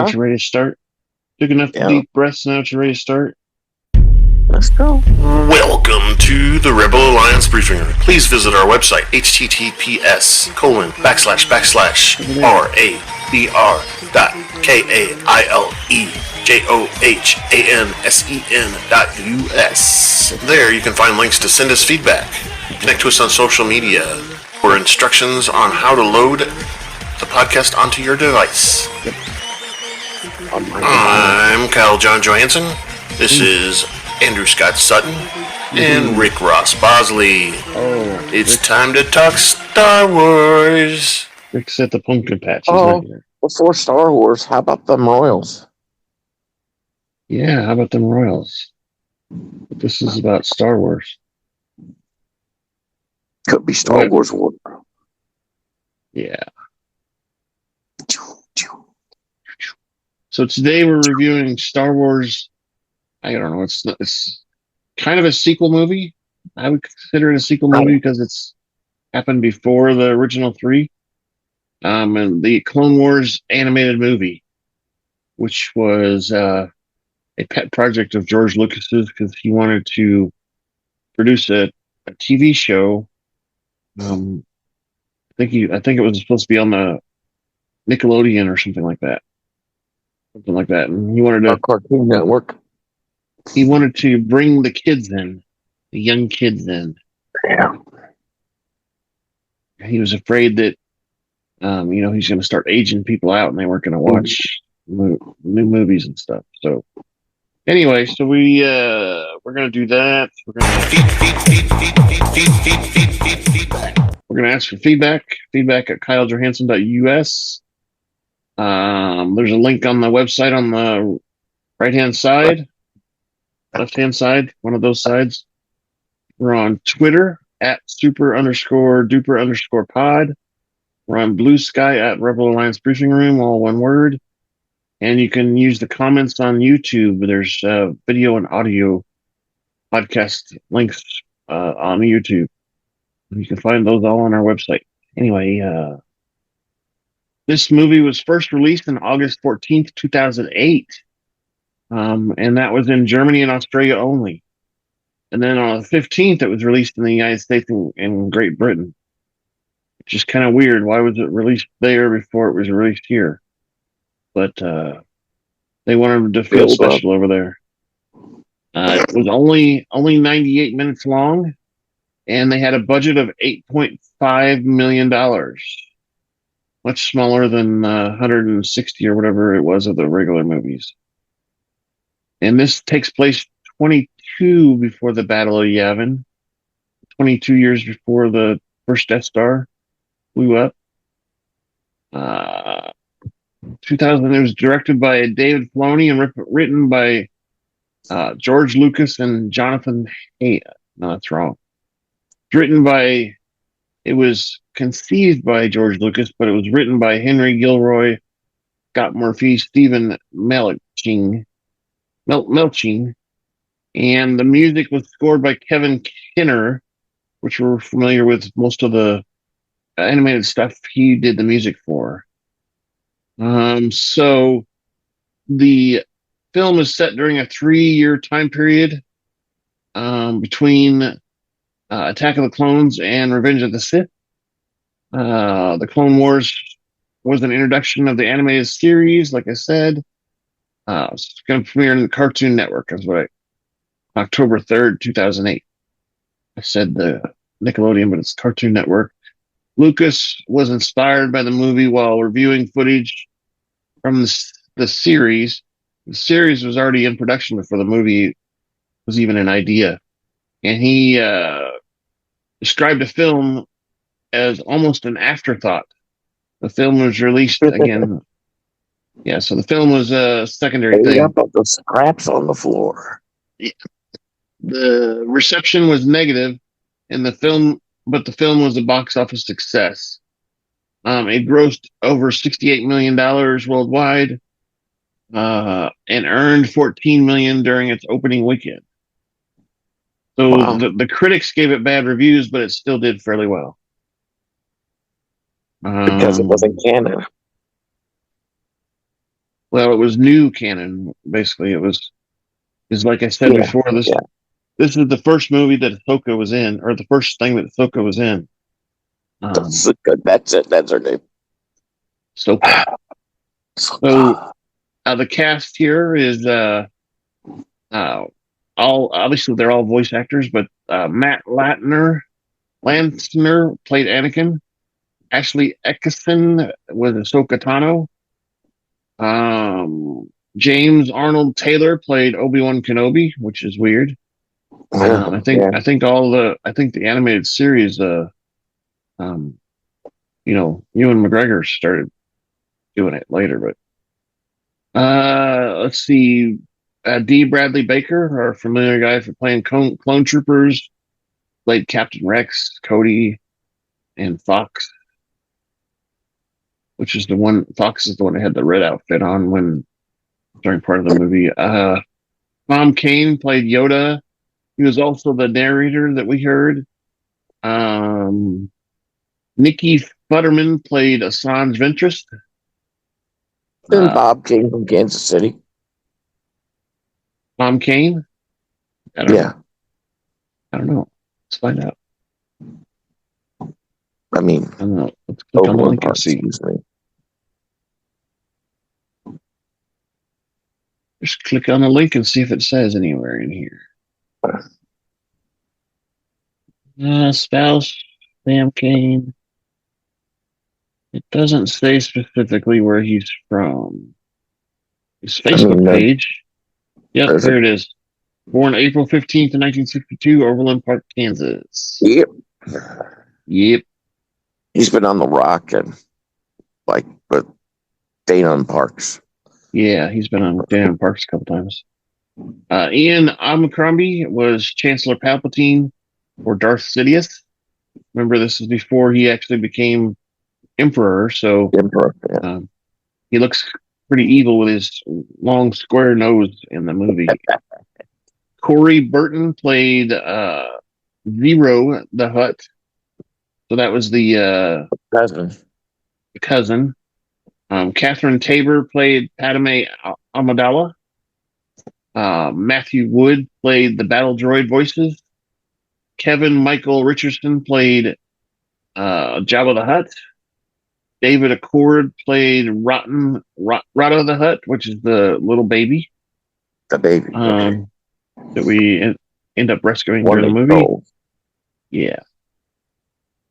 Aren't you ready to start? Took enough deep breaths, now you're ready to start? Let's go. Welcome to the Rebel Alliance Briefing Room. Please visit our website, https://RABR.KAILEJOHANSEN.US. There you can find links to send us feedback, connect to us on social media, or instructions on how to load the podcast onto your device. I'm Kyle John Johansson. This is Andrew Scott Sutton and Rick Ross Bosley. It's time to talk Star Wars. Rick's at the pumpkin patch. He's right here. Before Star Wars, how about them Royals? Yeah, how about them Royals? This is about Star Wars. Could be Star Wars War. Yeah. So today we're reviewing Star Wars. I don't know. It's kind of a sequel movie. I would consider it a sequel movie because it's happened before the original three. And the Clone Wars animated movie, which was a pet project of George Lucas's because he wanted to produce a TV show. I think it was supposed to be on the Nickelodeon or something like that. And he wanted Cartoon Network. He wanted to bring the kids in, the young kids in. Yeah. He was afraid that, he's going to start aging people out and they weren't going to watch new movies and stuff. So, anyway, we're going to do that. We're going to ask for feedback at kylejohansson.us. There's a link on the website on the right-hand side, left-hand side, one of those sides. We're on Twitter at super_duper_pod. We're on Blue Sky at Rebel Alliance Briefing Room, all one word. And you can use the comments on YouTube. There's video and audio podcast links on YouTube. You can find those all on our website. Anyway, this movie was first released on August 14th, 2008. And that was in Germany and Australia only. And then on the 15th, it was released in the United States and Great Britain. Which is kind of weird. Why was it released there before it was released here? But they wanted to feel special over there. It was only 98 minutes long, and they had a budget of $8.5 million. Much smaller than 160 or whatever it was of the regular movies. And this takes place 22 before the Battle of Yavin, 22 years before the first Death Star blew up. 2000, it was directed by David Filoni and written by George Lucas and Jonathan Hay. No, that's wrong. It was conceived by George Lucas, but it was written by Henry Gilroy, Scott Murphy, Stephen Melching, and the music was scored by Kevin Kinner, which we're familiar with most of the animated stuff he did the music for. So the film is set during a 3-year time period between Attack of the Clones and Revenge of the Sith. The Clone Wars was an introduction of the animated series, like I said. It's going to premiere in the Cartoon Network, October 3rd, 2008. I said the Nickelodeon, but it's Cartoon Network. Lucas was inspired by the movie while reviewing footage from the series. The series was already in production before the movie was even an idea. And he described the film as almost an afterthought. The film was released again. Yeah, so the film was a secondary thing. About the scraps on the floor. Yeah. The reception was negative, but the film was a box office success. It grossed over $68 million worldwide, and earned $14 million during its opening weekend. So the critics gave it bad reviews, but it still did fairly well. Because it wasn't canon. Well, it was new canon. Basically, it was is like I said Yeah, before. This yeah. this is the first movie that Ahsoka was in, or the first thing that Ahsoka was in. That's good. That's it. That's her name. Ahsoka. So the cast here is uh, all obviously they're all voice actors, but Matt Lantner played Anakin. Ashley Eckstein was Ahsoka Tano. James Arnold Taylor played Obi-Wan Kenobi, which is weird. Yeah, I think the animated series, um, Ewan McGregor started doing it later, but let's see, D. Bradley Baker, our familiar guy for playing clone troopers, played Captain Rex, Cody, and Fox, which is the one. Fox is the one that had the red outfit on when during part of the movie. Tom Kane played Yoda. He was also the narrator that we heard. Um, Nikki Futterman played Assange Ventress. and Bob came from Kansas City. Tom Kane. I don't Yeah, know. I don't know. Let's find out. I mean, I don't know. Let's click on the Overland link and Park, see. excuse me. Just click on the link and see if it says anywhere in here. Spouse, Sam Kane. It doesn't say specifically where he's from. His Facebook page. Yep, here it is. Born April 15th, 1962, Overland Park, Kansas. Yep. Yep. He's been on The Rock and with Dana Parks. Yeah, he's been on Dana Parks a couple times. Ian Abercrombie was Chancellor Palpatine for Darth Sidious. Remember, this is before he actually became Emperor, so Yeah. He looks pretty evil with his long square nose in the movie. Corey Burton played Zero the Hutt. So that was the cousin. Catherine Tabor played Padme Amidala. Matthew Wood played the battle droid voices. Kevin Michael Richardson played Jabba the Hutt. David Accord played Rata the Hutt, which is the little baby. The baby. That we end up rescuing during the movie. Yeah.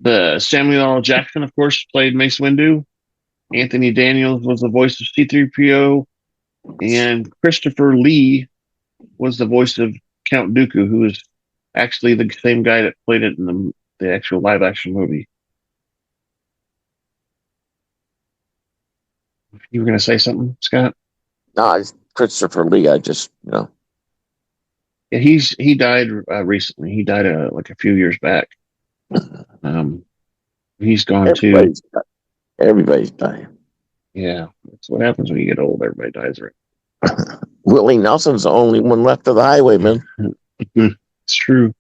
The Samuel L. Jackson, of course, played Mace Windu. Anthony Daniels was the voice of C-3PO. And Christopher Lee was the voice of Count Dooku, who is actually the same guy that played it in the actual live-action movie. You were going to say something, Scott? No, it's Christopher Lee. I just, Yeah, he died recently. He died like a few years back. He's gone too. Everybody's dying. Yeah, that's what happens when you get old. Everybody dies, right? Willie Nelson's the only one left of the highwayman. It's true.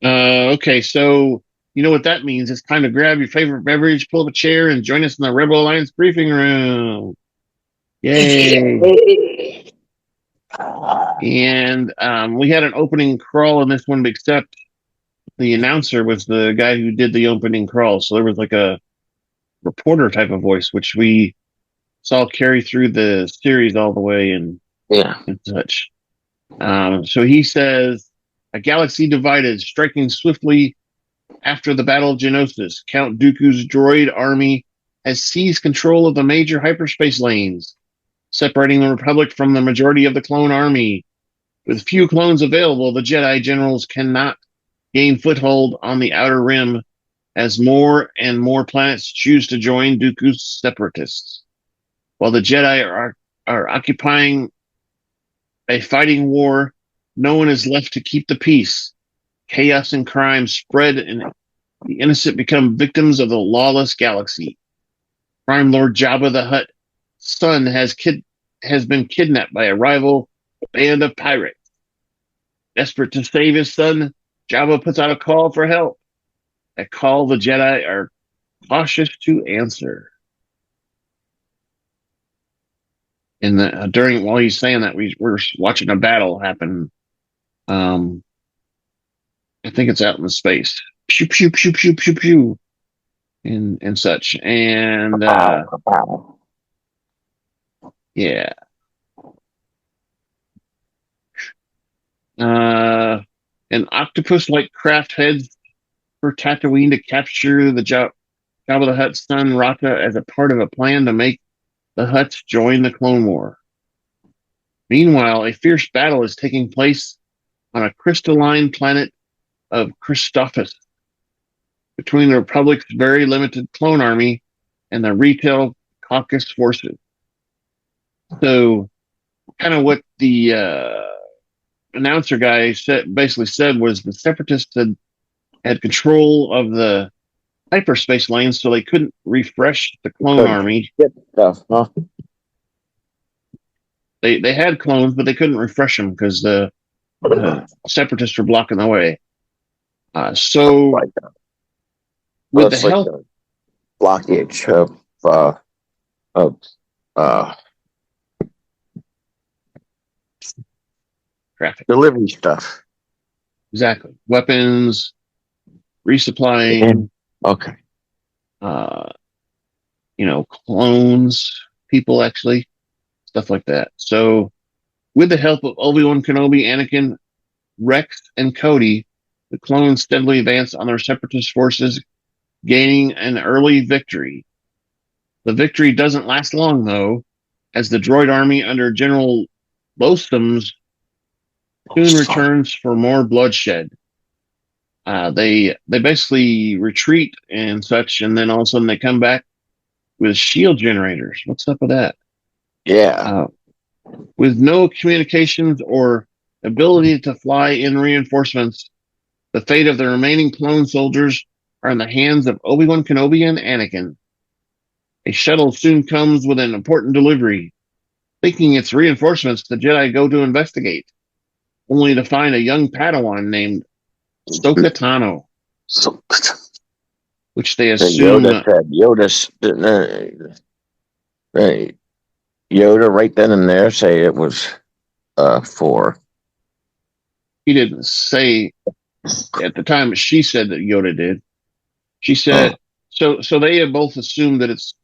Okay, so you know what that means. It's time to grab your favorite beverage, pull up a chair, and join us in the Rebel Alliance briefing room. Yay! And we had an opening crawl in this one, except the announcer was the guy who did the opening crawl. So there was like a reporter type of voice, which we saw carry through the series all the way and such. So he says, a galaxy divided, striking swiftly after the Battle of Geonosis. Count Dooku's droid army has seized control of the major hyperspace lanes, separating the Republic from the majority of the clone army. With few clones available, the Jedi generals cannot gain foothold on the Outer Rim as more and more planets choose to join Dooku's separatists. While the Jedi are occupying a fighting war, no one is left to keep the peace. Chaos and crime spread, and the innocent become victims of the lawless galaxy. Prime Lord Jabba the Hutt's son has been kidnapped by a rival band of pirates. Desperate to save his son, Jabba puts out a call for help. A call the Jedi are cautious to answer. And during while he's saying that, we're watching a battle happen. I think it's out in the space. Pew pew pew pew pew pew, and such. And yeah. An octopus-like craft heads for Tatooine to capture the Jabba the Hutt's son Rata as a part of a plan to make the Hutts join the Clone War. Meanwhile, a fierce battle is taking place on a crystalline planet of Christophsis between the Republic's very limited clone army and the retail caucus forces. So, kind of what the announcer guy basically said was the Separatists had control of the hyperspace lanes, so they couldn't refresh the clone army. Stuff, huh? They had clones, but they couldn't refresh them because the Separatists were blocking the way. So, like with the help, blockage of traffic, delivery stuff. exactly, weapons, resupplying. Okay. Clones, people actually, stuff like that. So, with the help of Obi-Wan Kenobi, Anakin, Rex, and Cody, the clones steadily advance on their separatist forces, gaining an early victory. The victory doesn't last long, though, as the droid army under General Lostum's soon returns for more bloodshed. They basically retreat and such, and then all of a sudden they come back with shield generators. What's up with that? Yeah. With no communications or ability to fly in reinforcements, the fate of the remaining clone soldiers are in the hands of Obi-Wan Kenobi and Anakin. A shuttle soon comes with an important delivery. Thinking it's reinforcements, the Jedi go to investigate, only to find a young Padawan named Ahsoka Tano, which they assume... Yoda right then and there say it was 4. He didn't say at the time, but she said that Yoda did. She said, so they have both assumed that it's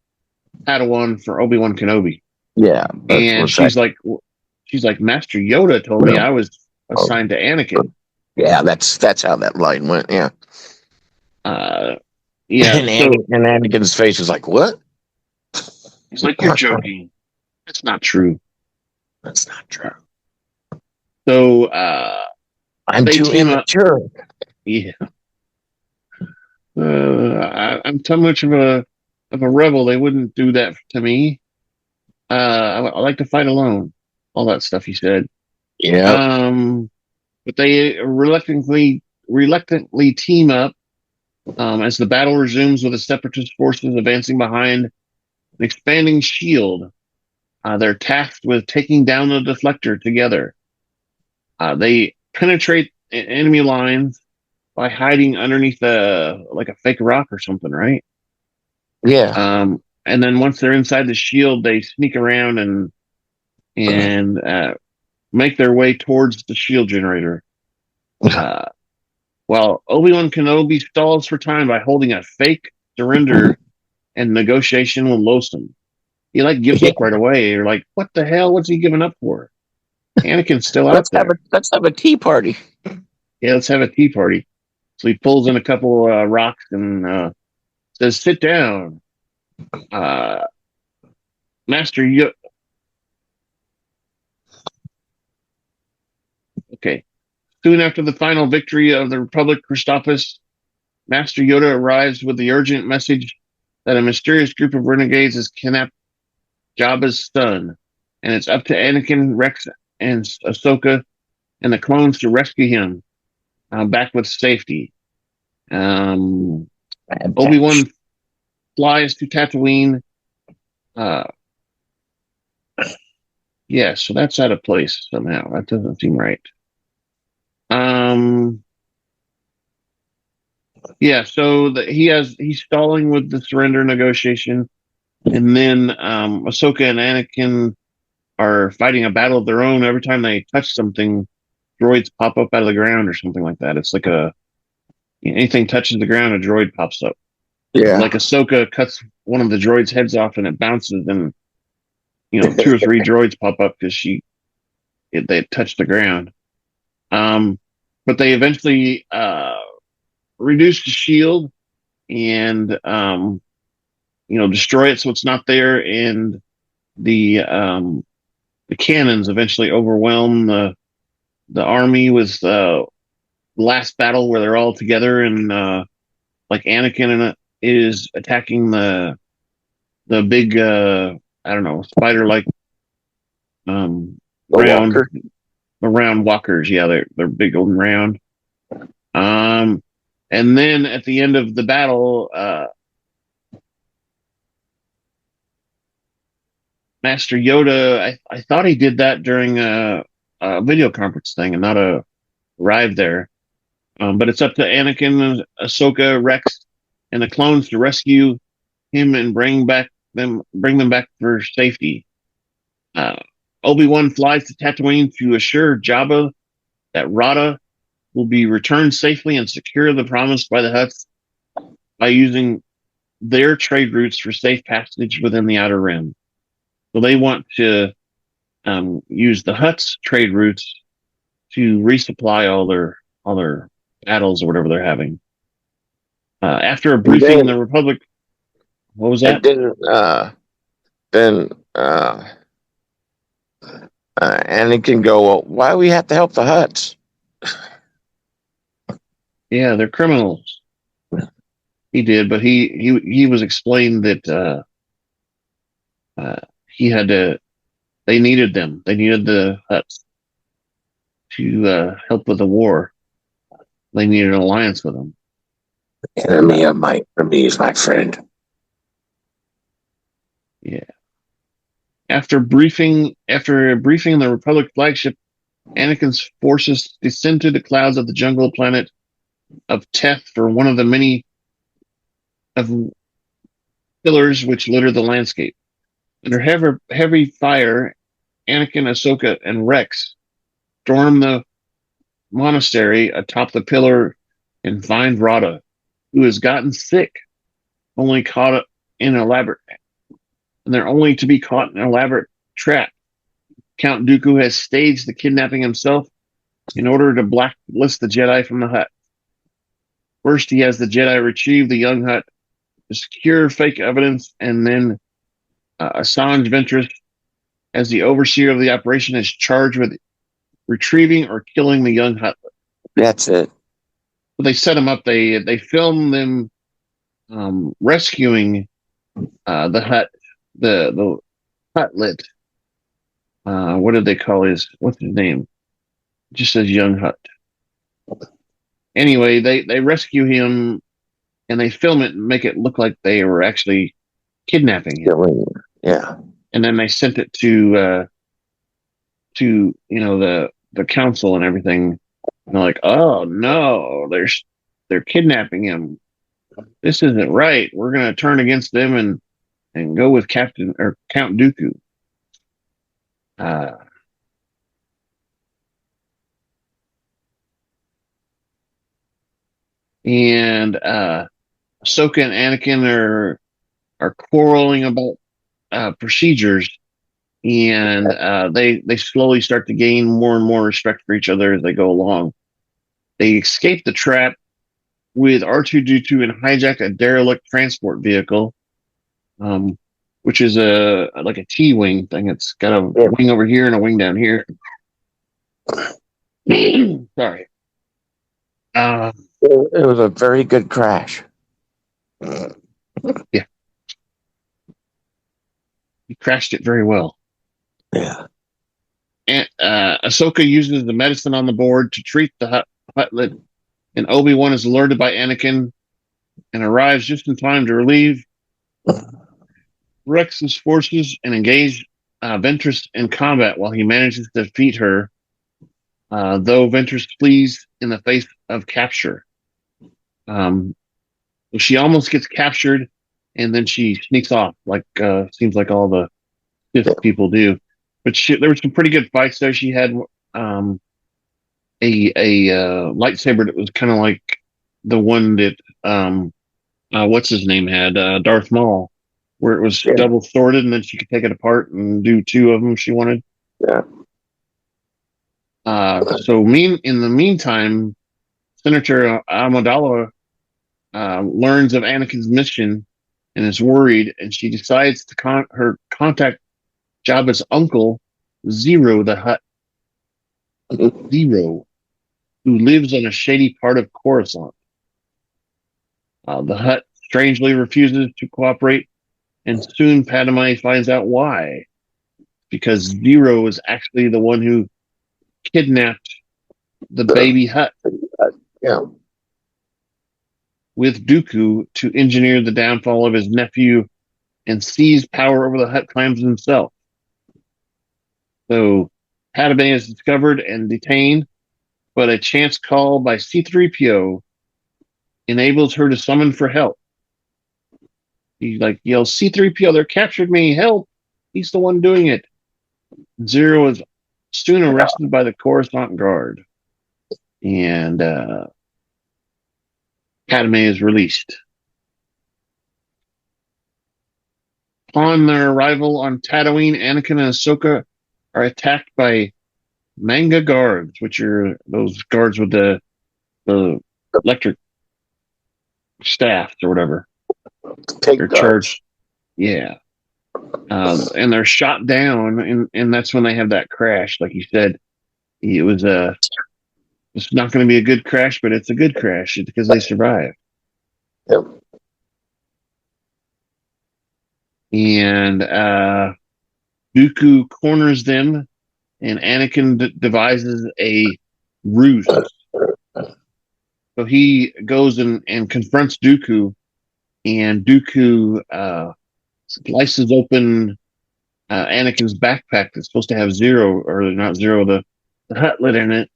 Padawan for Obi-Wan Kenobi. Yeah. And she's like, Master Yoda told me I was assigned to Anakin. Yeah, that's how that line went. Yeah. Yeah. And Anakin's face is like, what? He's like, you're joking. That's not true. That's not true. So I'm too immature. Yeah. I'm too much of a rebel. They wouldn't do that to me. I like to fight alone. All that stuff he said. Yeah. But they reluctantly team up as the battle resumes with the separatist forces advancing behind an expanding shield. They're tasked with taking down the deflector together. They penetrate enemy lines by hiding underneath a fake rock or something, right? Yeah. And then once they're inside the shield, they sneak around and make their way towards the shield generator. While Obi-Wan Kenobi stalls for time by holding a fake surrender and negotiation with Losum. He gives up right away. You're like, what the hell? What's he giving up for? Anakin's still out there. Let's have a tea party. Yeah, let's have a tea party. So he pulls in a couple rocks and says, sit down. Master Yoda. Okay. Soon after the final victory of the Republic Christophsis, Master Yoda arrives with the urgent message that a mysterious group of renegades has kidnapped Jabba's son, and it's up to Anakin, Rex, and Ahsoka and the clones to rescue him back with safety. Obi-Wan flies to Tatooine. Yeah, so that's out of place somehow. That doesn't seem right. Yeah, so he's stalling with the surrender negotiation, and then Ahsoka and Anakin are fighting a battle of their own. Every time they touch something, droids pop up out of the ground or something like that. It's like anything touches the ground, a droid pops up. Yeah. Like Ahsoka cuts one of the droids' heads off and it bounces, and two or three droids pop up because they touched the ground. But they eventually reduce the shield and destroy it so it's not there, and the cannons eventually overwhelm the army with the last battle where they're all together, and like Anakin is attacking the big I don't know, spider like round Walker. the round walkers. Yeah, they're big and round. And then at the end of the battle, Master Yoda, I thought he did that during a video conference thing and not arrived there. But it's up to Anakin, Ahsoka, Rex, and the clones to rescue him and bring them back for safety. Obi-Wan flies to Tatooine to assure Jabba that Rada will be returned safely and secure the promised by the Hutts by using their trade routes for safe passage within the Outer Rim. So they want to use the Hutts' trade routes to resupply all their battles or whatever they're having. After a briefing, the Republic. What was that? Then Anakin go, well, why do we have to help the Hutts? Yeah, they're criminals. He did, but he was explained that he had to. They needed them. They needed the Hutts to help with the war. They needed an alliance with them. Enemy of my enemy is my friend. Yeah. After briefing the Republic flagship, Anakin's forces descend to the clouds of the jungle planet of Teth for one of the many of pillars which litter the landscape. Under heavy fire, Anakin, Ahsoka, and Rex storm the monastery atop the pillar and find Rada, who has gotten sick, only caught in and they're only to be caught in an elaborate trap. Count Dooku has staged the kidnapping himself in order to blacklist the Jedi from the Hutt. First, he has the Jedi retrieve the young Hutt to secure fake evidence, and then Assange Ventress, as the overseer of the operation, is charged with retrieving or killing the young Hutt. That's it. So they set him up. They film them rescuing the Hutt, the Huttlet. What did they call what's his name? It just says young Hutt. Anyway, they rescue him and they film it and make it look like they were actually kidnapping him. Yeah. And then they sent it to the council and everything. And they're like, oh no, they're kidnapping him. This isn't right. We're gonna turn against them and go with Count Dooku. And Ahsoka and Anakin are quarreling about procedures, and they slowly start to gain more and more respect for each other as they go along. They escape the trap with R2-D2 and hijack a derelict transport vehicle, which is like a T-wing thing. It's got a wing over here and a wing down here. Sorry. It was a very good crash. Yeah. He crashed it very well. Yeah. And Ahsoka uses the medicine on the board to treat the Huttlet, and Obi-Wan is alerted by Anakin and arrives just in time to relieve Rex's forces and engage Ventress in combat while he manages to defeat her, though Ventress flees in the face of capture. She almost gets captured, and then she sneaks off, like seems like all the Sith people do. but there were some pretty good fights there. She had a lightsaber that was kind of like the one that what's his name had, Darth Maul, where it was double sworded, and then she could take it apart and do two of them if she wanted. Yeah. In the meantime, Senator Amidala learns of Anakin's mission and is worried, and she decides to contact Jabba's uncle, Zero the Hutt. Zero, who lives on a shady part of Coruscant. The Hutt strangely refuses to cooperate, and soon Padme finds out why. Because Zero is actually the one who kidnapped the baby Hutt. Yeah. With Dooku to engineer the downfall of his nephew and seize power over the Hutt clans himself. So Padme is discovered and detained, but a chance call by C3PO enables her to summon for help. He yells, "C3PO, they're captured me, help!" He's the one doing it. Zero is soon arrested by the Coruscant Guard, and Padme is released. Upon their arrival on Tatooine, Anakin and Ahsoka are attacked by manga guards, which are those guards with the electric staffs or whatever. They're charged. Yeah. And they're shot down, and that's when they have that crash. Like you said, it's not going to be a good crash, but it's a good crash because they survive. Yep. And Dooku corners them, and Anakin devises a ruse. So he goes and confronts Dooku, and Dooku slices open Anakin's backpack that's supposed to have the Hutt lid in it,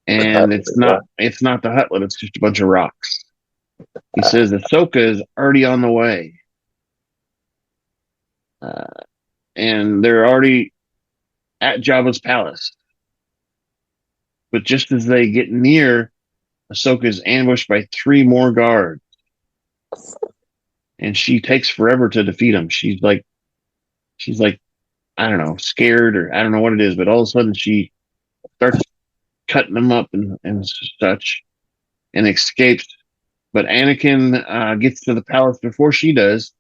and it's not the Hutt lid, it's just a bunch of rocks. He says Ahsoka is already on the way. And they're already at Jabba's palace. But just as they get near, Ahsoka is ambushed by 3 more guards. And she takes forever to defeat them. She's like, I don't know, scared, or I don't know what it is, but all of a sudden she starts cutting them up and such, and escapes. But Anakin gets to the palace before she does,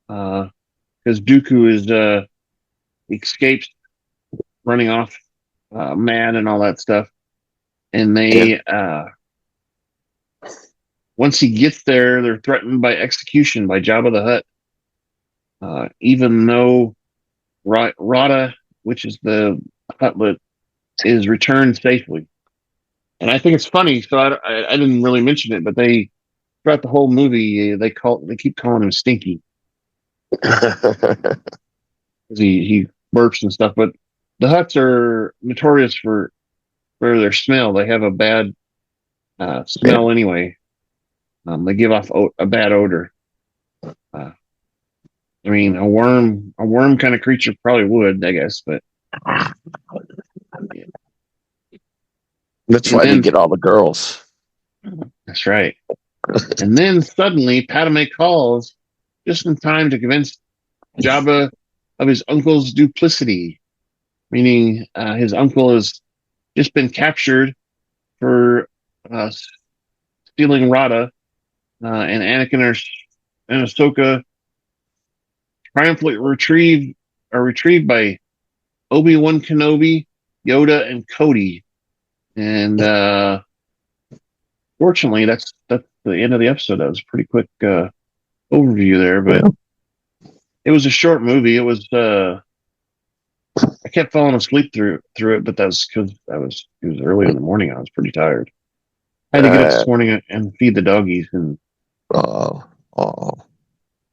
because Dooku escapes, running off mad and all that stuff. And they, once he gets there, they're threatened by execution by Jabba the Hutt. Even though Rada, which is the Huttlet, is returned safely. And I think it's funny. So I didn't really mention it, but throughout the whole movie, they keep calling him Stinky. he burps and stuff. But the Hutts are notorious for their smell. They have a bad smell anyway. They give off a bad odor. I mean, a worm kind of creature probably would, I guess, but yeah. That's why they get all the girls. That's right. And then suddenly Padme calls just in time to convince Jabba of his uncle's duplicity, meaning his uncle has just been captured for stealing Rada, and Anakin and Ahsoka triumphantly retrieved by Obi-Wan Kenobi, Yoda, and Cody. And fortunately, that's the end of the episode. That was a pretty quick overview there, but it was a short movie. It was I kept falling asleep through it, but that's because it was early in the morning. I was pretty tired. I had to get up this morning and feed the doggies, and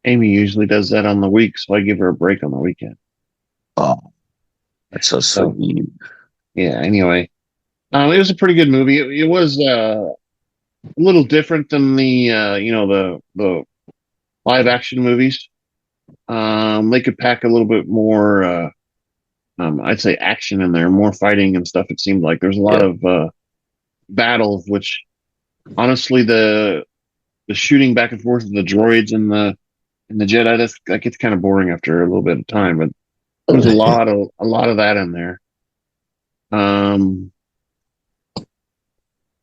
Amy usually does that on the week, so I give her a break on the weekend. Oh, that's so sweet. Yeah. Anyway, it was a pretty good movie. It was a little different than the live action movies. They could pack a little bit more I'd say action in there, more fighting and stuff. It seemed like there's a lot of battles, which honestly the shooting back and forth of the droids and the Jedi, that gets kind of boring after a little bit of time. But there's a lot of that in there. Um,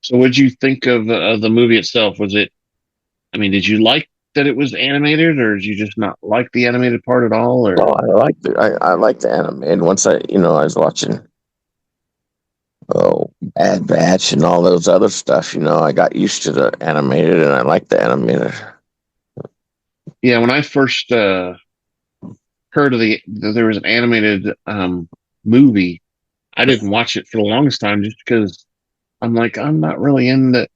so what did you think of the movie itself? Was it? I mean, did you like that it was animated, or did you just not like the animated part at all? Or No, I like the anime. And once I was watching Bad Batch and all those other stuff, I got used to the animated, and I like the animated. yeah, when I first heard of that there was an animated movie, I didn't watch it for the longest time just because I'm like I'm not really into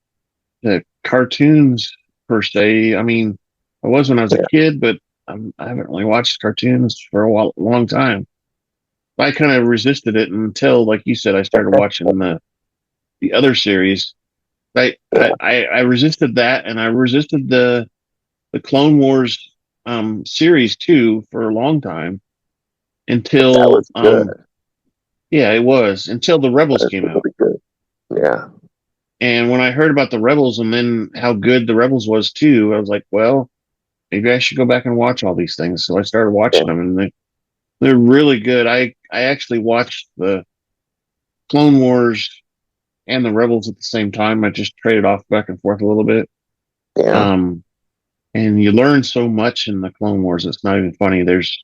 the cartoons per se. I mean, I was when I was a Yeah, kid, but I haven't really watched cartoons for long time. I kind of resisted it until, like you said, I started watching the other series. I, yeah, I resisted that, and I resisted the Clone Wars series too for a long time that until was good. yeah, it was until the Rebels That came was out. really good. Yeah, And when I heard about the Rebels and then how good the Rebels was too, I was like, well, maybe I should go back and watch all these things. So I started yeah, watching them, and they're really good. I actually watched the Clone Wars and the Rebels at the same time. I just traded off back and forth a little bit. yeah, Um, and you learn so much in the Clone Wars. It's not even funny. There's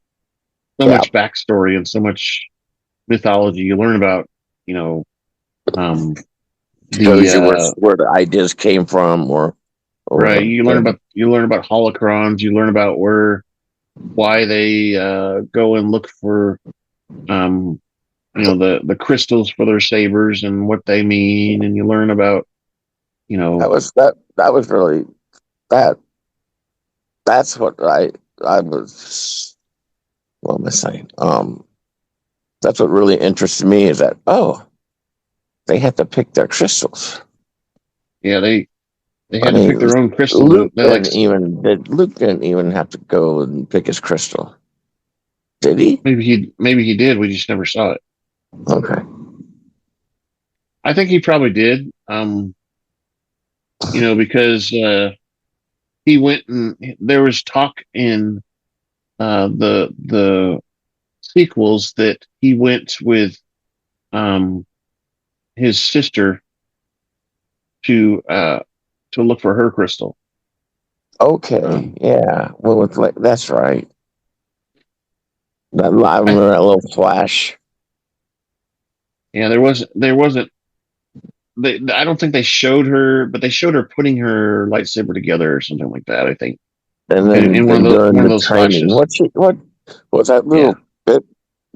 so yeah. much backstory and so much mythology. You learn about, you know, um, the Shows you where the ideas came from, right. or You learn about holocrons. You learn about why they go and look for um, the crystals for their sabers and what they mean, and you learn about you know that was really that. That's what I was. What am I saying? That's what really interested me is that they had to pick their crystals. yeah, they I had to mean, pick their own crystals. Luke didn't even have to go and pick his crystal, did he? maybe he did. We just never saw it. Okay. I think he probably did. Because he went and there was talk in the sequels that he went with um his sister to look for her crystal. Okay. Um, Yeah. Well, that's right. I I remember that little flash. yeah, there wasn't. I don't think they showed her, but they showed her putting her lightsaber together or something like that. I think And in one of then those during one of the those training, flashes. what was that Yeah, little bit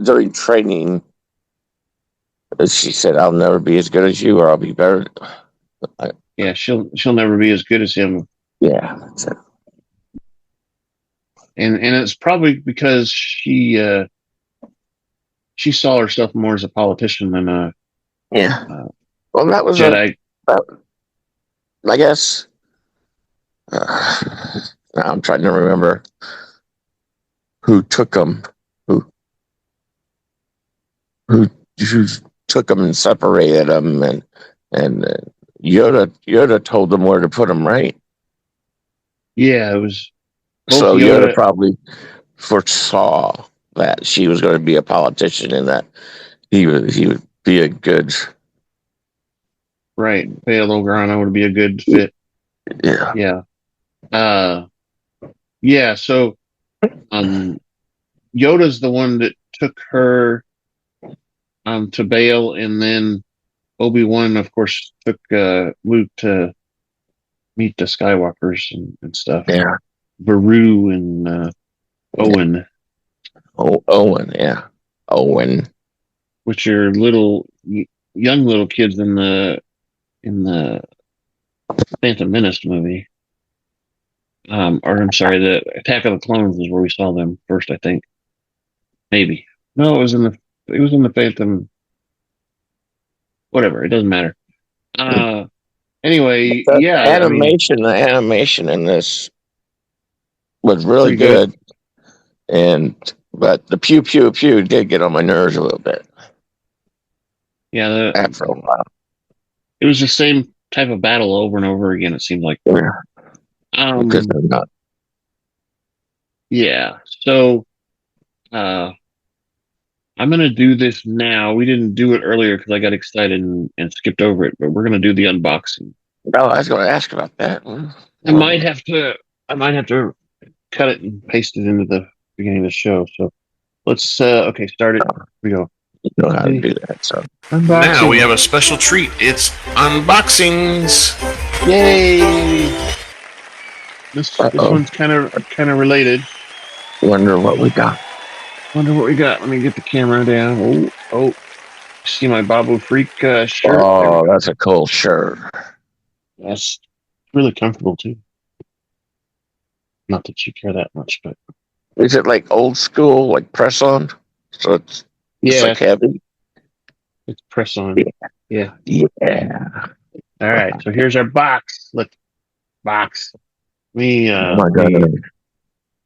during training? She said, "I'll never be as good as you, or I'll be better." I, yeah. She'll never be as good as him, yeah, that's it. and it's probably because she saw herself more as a politician than Yeah. a Well, that was Jedi. that, I guess. Uh, now I'm trying to remember who took them, who who who took them and separated them, and Yoda told them where to put them, right? Yeah, it was both So Yoda Yoda. probably foresaw that she was going to be a politician and that he would be a good, Right, Bail Organa would be a good fit. yeah. Yeah, uh, yeah. So, um, Yoda's the one that took her to Bail, and then Obi-Wan, of course, took Luke to meet the Skywalkers and stuff. Yeah. Baru and Yeah. Owen, Owen, yeah. Owen. which are young little kids in the Phantom Menace movie. Or I'm sorry, the Attack of the Clones is where we saw them first, I think. Maybe. No, it was in the Phantom. Whatever, it doesn't matter. Uh, anyway, yeah, I mean, The animation in this was really pretty good. good. And But the pew pew pew did get on my nerves a little bit Yeah, after a while. it was the same type of battle over and over again. It seemed like. Yeah, because they're not. Yeah. So, I'm gonna do this now. We didn't do it earlier because I got excited and skipped over it, but we're gonna do the unboxing. Oh, I was going to ask about that. I might have to. I might have to cut it and paste it into the beginning of the show. So let's. Okay, start it. Here we go. You know how to do that. So Unboxing. Now we have a special treat. It's unboxings. Yay! This one's kind of related. Wonder what we got. Wonder what we got. Let me get the camera down. Oh! See my Babu Freak shirt? Oh, that's a cool shirt. That's really comfortable too. Not that you care that much, but is it like old school, like press on? So it's like heavy. It's press on. Yeah. All right. So here's our box. Let's box. Oh my God. Let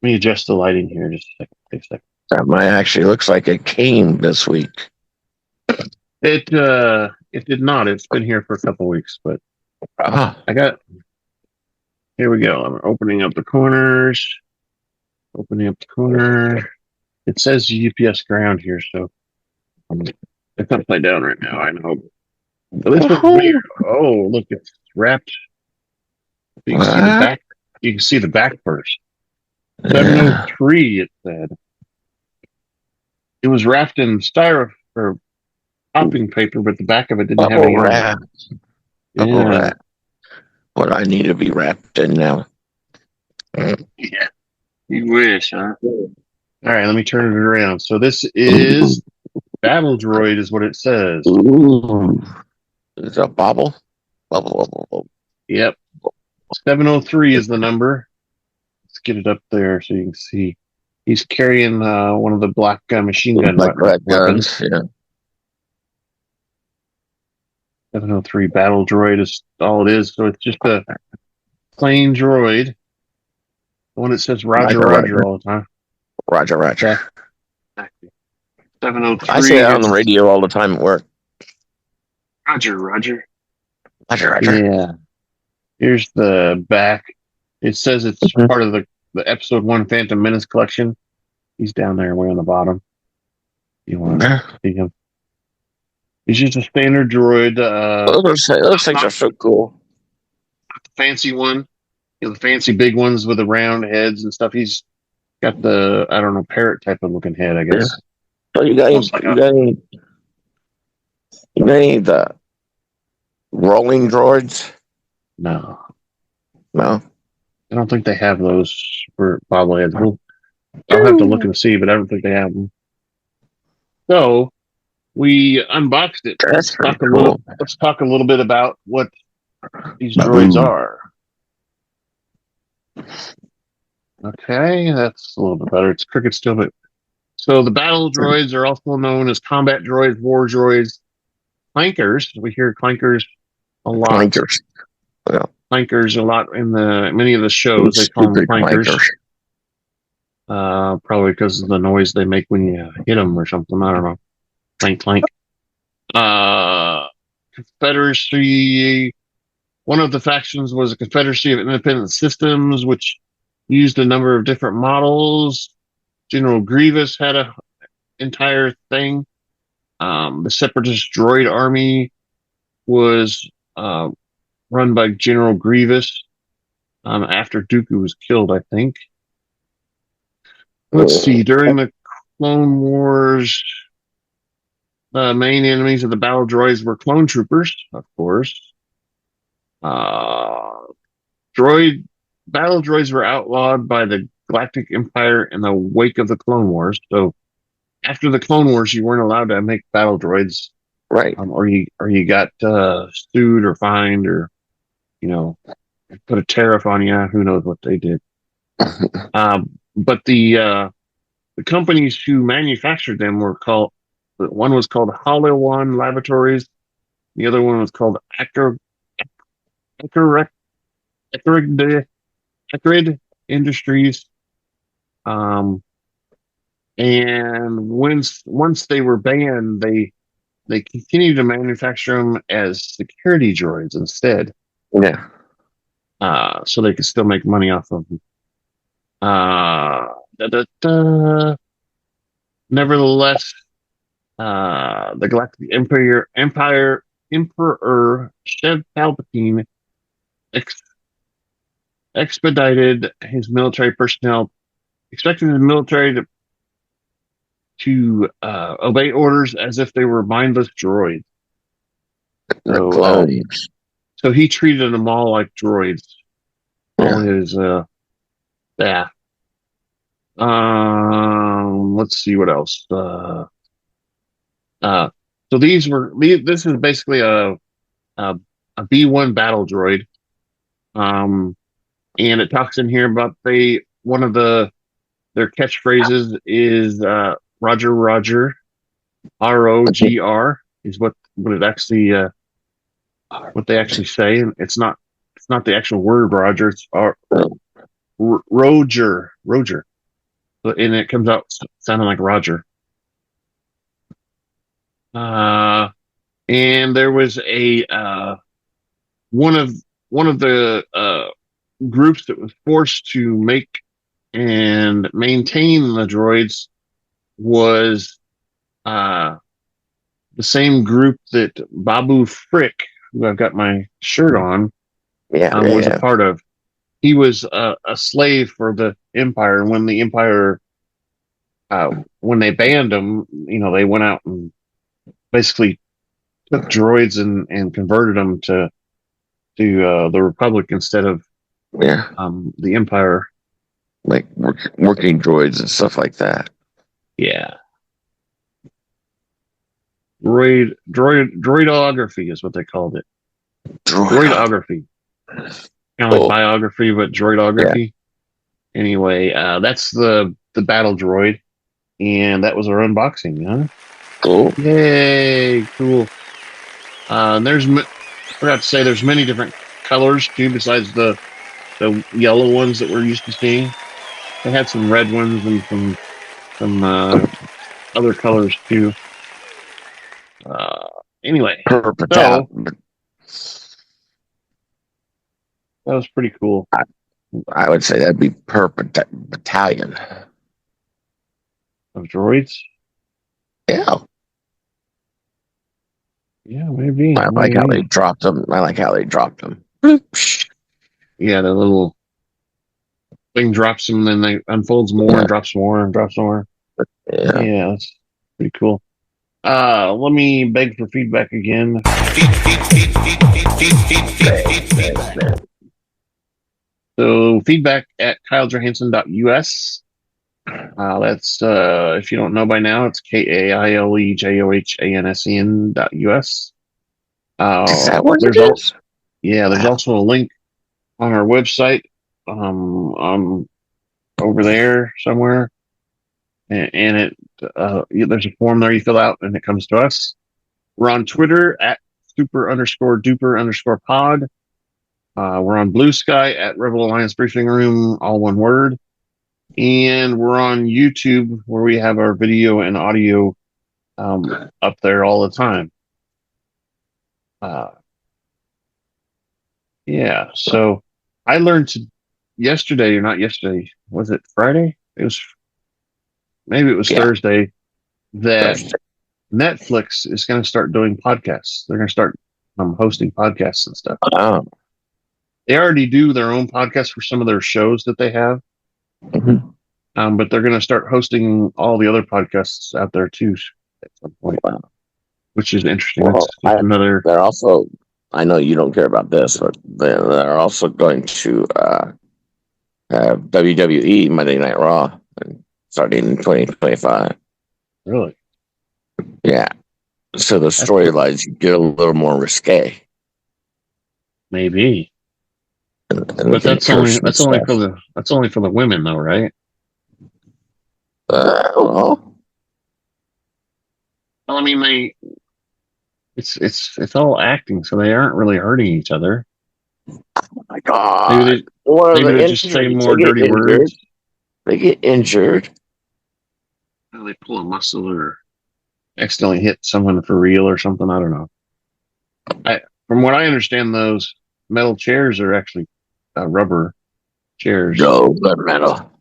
me adjust the lighting here just a second. Take a second. That might actually looks like it came this week. It did not. It's been here for a couple weeks, but here we go. I'm opening up the corners. Opening up the corner. It says UPS ground here, so it's upside down right now. I know. But this one's weird. Oh, look, it's wrapped. You can see the back. You can see the back first. 703. It said it was wrapped in styrofoam or popping paper, but the back of it didn't have any wrap. Wrap. What I need to be wrapped in now. Yeah, you wish, huh? All right, let me turn it around. So this is Battle Droid, is what it says. Ooh. Is that bobble? Bubble. Yep. 703 is the number. Let's get it up there so you can see. He's carrying one of the black machine gun weapons. Yeah. 703 Battle Droid is all it is. So it's just a plain droid. The one that says Roger all the time. Roger. Exactly. 703. I say that on the radio all the time at work. Roger. Yeah. Here's the back. It says it's part of the Episode 1 Phantom Menace collection. He's down there way on the bottom. You want to see him? He's just a standard droid. Those things are so cool. The fancy one. The fancy big ones with the round heads and stuff. He's got the, I don't know, parrot type of looking head, I guess. So you got any the rolling droids? No. I don't think they have those for bobbleheads. I'll have to look and see, but I don't think they have them. So we unboxed it. Let's talk a little bit about what these droids are. Okay, that's a little bit better. It's crooked still, but so the battle droids are also known as combat droids, war droids, clankers. We hear clankers a lot. Clankers a lot in many of the shows. They call them clankers. Probably because of the noise they make when you hit them or something. I don't know. Clank. Confederacy. One of the factions was a Confederacy of Independent Systems, which used a number of different models. General Grievous had an entire thing. The Separatist Droid Army was run by General Grievous after Dooku was killed, I think. Let's see. During the Clone Wars, the main enemies of the battle droids were clone troopers, of course. Battle droids were outlawed by the Galactic Empire in the wake of the Clone Wars. So after the Clone Wars, you weren't allowed to make battle droids, right? Or you got sued or fined, or put a tariff on you. Who knows what they did? But the companies who manufactured them were called. One was called Hollow-One Laboratories. The other one was called Acrid Industries. And once they were banned, they continued to manufacture them as security droids instead. Yeah. So they could still make money off of them. Da, da, da. Nevertheless, the Galactic Emperor Shev Palpatine expedited his military personnel, expecting the military to obey orders as if they were mindless droids. The So, clones. so he treated them all like droids. All his staff. Let's see what else. So this is basically a B1 battle droid. And it talks in here about one of their catchphrases is Roger Roger, ROGR is what it actually what they actually say, and it's not the actual word Roger, it's Roger. And it comes out sounding like Roger. And there was one of the groups that was forced to make and maintain the droids was the same group that Babu Frick, who I've got my shirt on, was a part of. He was a slave for the Empire, and when the Empire, when they banned him, they went out and basically took droids and converted them to the Republic instead of the Empire, like working droids and stuff like that. Yeah. Droidography is what they called it. Droidography. Kind of like biography, but droidography. Yeah. Anyway, that's the battle droid, and that was our unboxing, huh? Cool. Yay, cool. I forgot to say there's many different colors too, besides the yellow ones that we're used to seeing. They had some red ones and some other colors too. Anyway, so that was pretty cool. I would say that'd be per battalion of droids. Yeah. Yeah, maybe. I like how they dropped them. Yeah, the little thing drops them, and then they unfolds more and drops more and drops more. Yeah, that's pretty cool. Let me beg for feedback again. So feedback at kylejohansson.us. That's if you don't know by now, it's KAILEJOHANSEN.us. Is that what it is? There's also a link on our website, over there somewhere, and it there's a form there you fill out, and it comes to us. We're on Twitter at super_duper_pod. We're on Blue Sky at Rebel Alliance Briefing Room, all one word. And we're on YouTube, where we have our video and audio up there all the time. Yeah, so I learned yesterday, or not yesterday, was it Friday? Maybe it was Thursday, that Netflix is going to start doing podcasts. They're going to start hosting podcasts and stuff. Oh. They already do their own podcasts for some of their shows that they have. Mm-hmm. But they're going to start hosting all the other podcasts out there too at some point, which is interesting. Well, They're also, I know you don't care about this, but they're also going to have WWE Monday Night Raw starting in 2025. Really? Yeah. So the storylines get a little more risque. Maybe. But that's only for the women, though, right? Well, I mean, it's all acting, so they aren't really hurting each other. Oh my God! Maybe they just say more dirty words. They get injured. How they pull a muscle or accidentally hit someone for real or something. I don't know. From what I understand, those metal chairs are actually rubber chairs. No, but metal.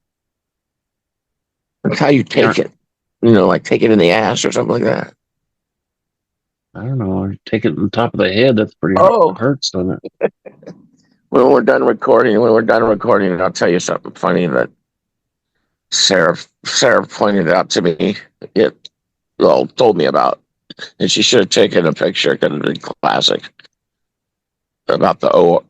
That's how you take it. Like take it in the ass or something like that. I don't know. Take it on top of the head. That's pretty hard. Oh, It hurts, doesn't it? when we're done recording, I'll tell you something funny that Sarah pointed out to me. Told me about, and she should have taken a picture. It could have been classic about the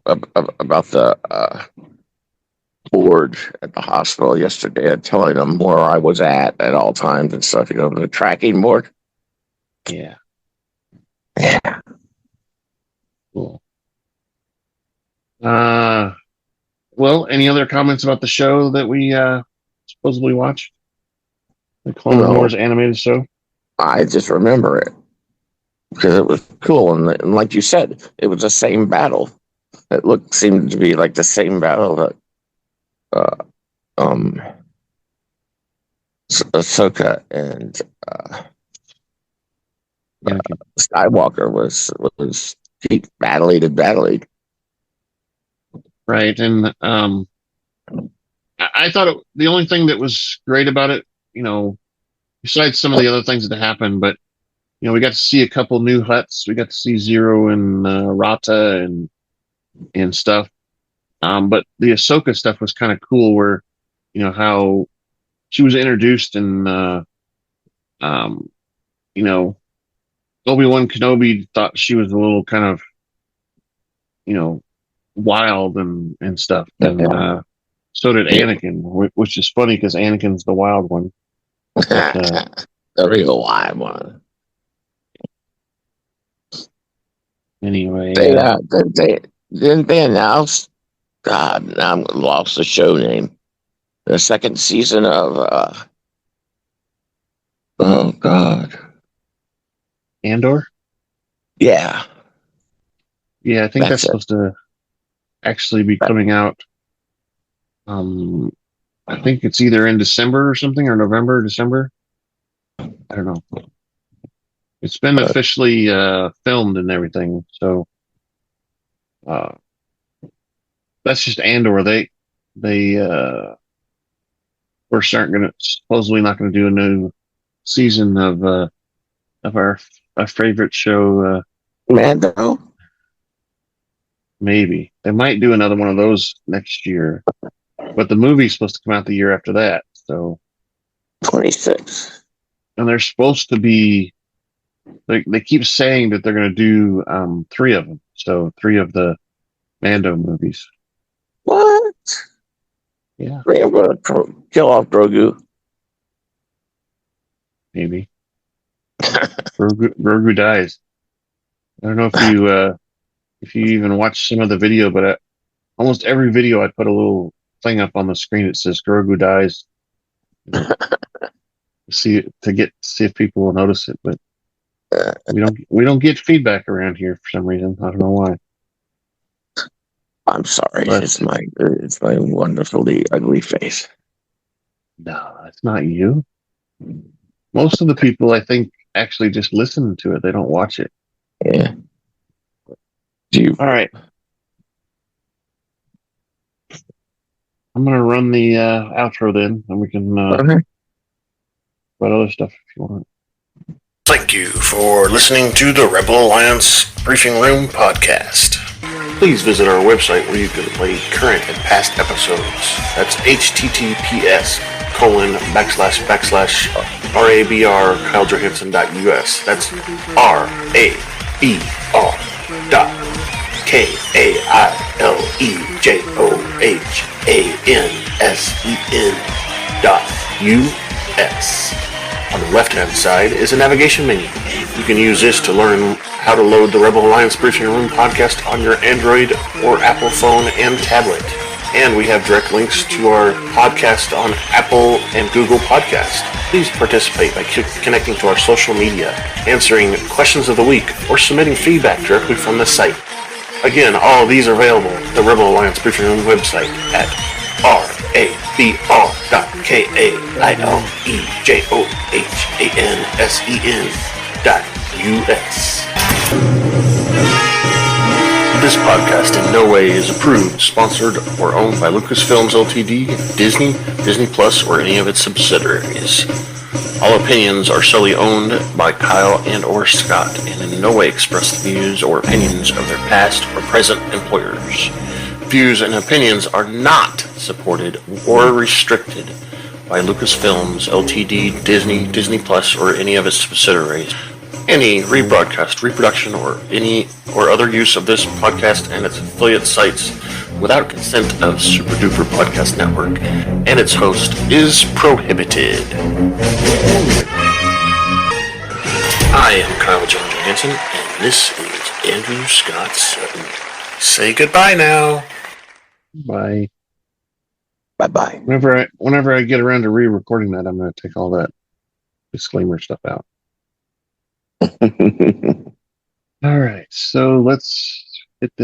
board at the hospital yesterday and telling them where I was at all times and stuff. The tracking board. Yeah. Yeah. Cool. Well, any other comments about the show that we supposedly watched? The Clone Wars animated show? I just remember it because it was cool. And like you said, it was the same battle. It seemed to be like the same battle that Ahsoka and Skywalker was keep battling. Right, and I thought the only thing that was great about it, besides some of the other things that happened, but we got to see a couple new huts. We got to see Zero and Rata and stuff. But the Ahsoka stuff was kind of cool, where how she was introduced and Obi-Wan Kenobi thought she was a little kind of wild and stuff, and so did Anakin, which is funny because Anakin's the wild one. But, the real wild one. Anyway, didn't they announce? God, now I'm lost the show name. The second season of oh God, Andor. Yeah, I think that's supposed to actually be coming out. I think it's either in December or something, or November, December. I don't know. It's been officially filmed and everything, so that's just Andor. They we're supposedly not going to do a new season of our favorite show, Mando. Maybe they might do another one of those next year, but the movie's supposed to come out the year after that. So 26, and they're supposed to be. They keep saying that they're going to do 3 of them. So 3 of the Mando movies. What? Yeah. I'm going to kill off Grogu. Maybe. Grogu dies. I don't know if you even watch some of the video, but almost every video I put a little thing up on the screen that says Grogu dies. See if people will notice it, but we don't get feedback around here for some reason. I don't know why. I'm sorry. But it's my wonderfully ugly face. No, it's not you. Most of the people, I think, actually just listen to it. They don't watch it. Yeah. All right. I'm going to run the outro then, and we can about other stuff if you want. Thank you for listening to the Rebel Alliance Briefing Room podcast. Please visit our website where you can play current and past episodes. That's https://RABR KyleJohansson.us. That's RABR.KyleJohansson.us. On the left-hand side is a navigation menu. You can use this to learn how to load the Rebel Alliance Briefing Room podcast on your Android or Apple phone and tablet. And we have direct links to our podcast on Apple and Google Podcasts. Please participate by connecting to our social media, answering questions of the week, or submitting feedback directly from the site. Again, all of these are available at the Rebel Alliance Briefing Room website at RABR.KAILEJOHANSEN.US. This podcast in no way is approved, sponsored, or owned by Lucasfilms Ltd., Disney, Disney Plus, or any of its subsidiaries. All opinions are solely owned by Kyle and or Scott, and in no way express the views or opinions of their past or present employers. Views and opinions are not supported or restricted by Lucasfilms Ltd., Disney, Disney Plus, or any of its subsidiaries. Any rebroadcast, reproduction, or any or other use of this podcast and its affiliate sites without consent of Super Duper Podcast Network and its host is prohibited. I am Kyle John Johansson, and this is Andrew Scott Sutton. Say goodbye now. Bye. Bye-bye. Whenever I get around to re-recording that, I'm going to take all that disclaimer stuff out. All right, so let's hit this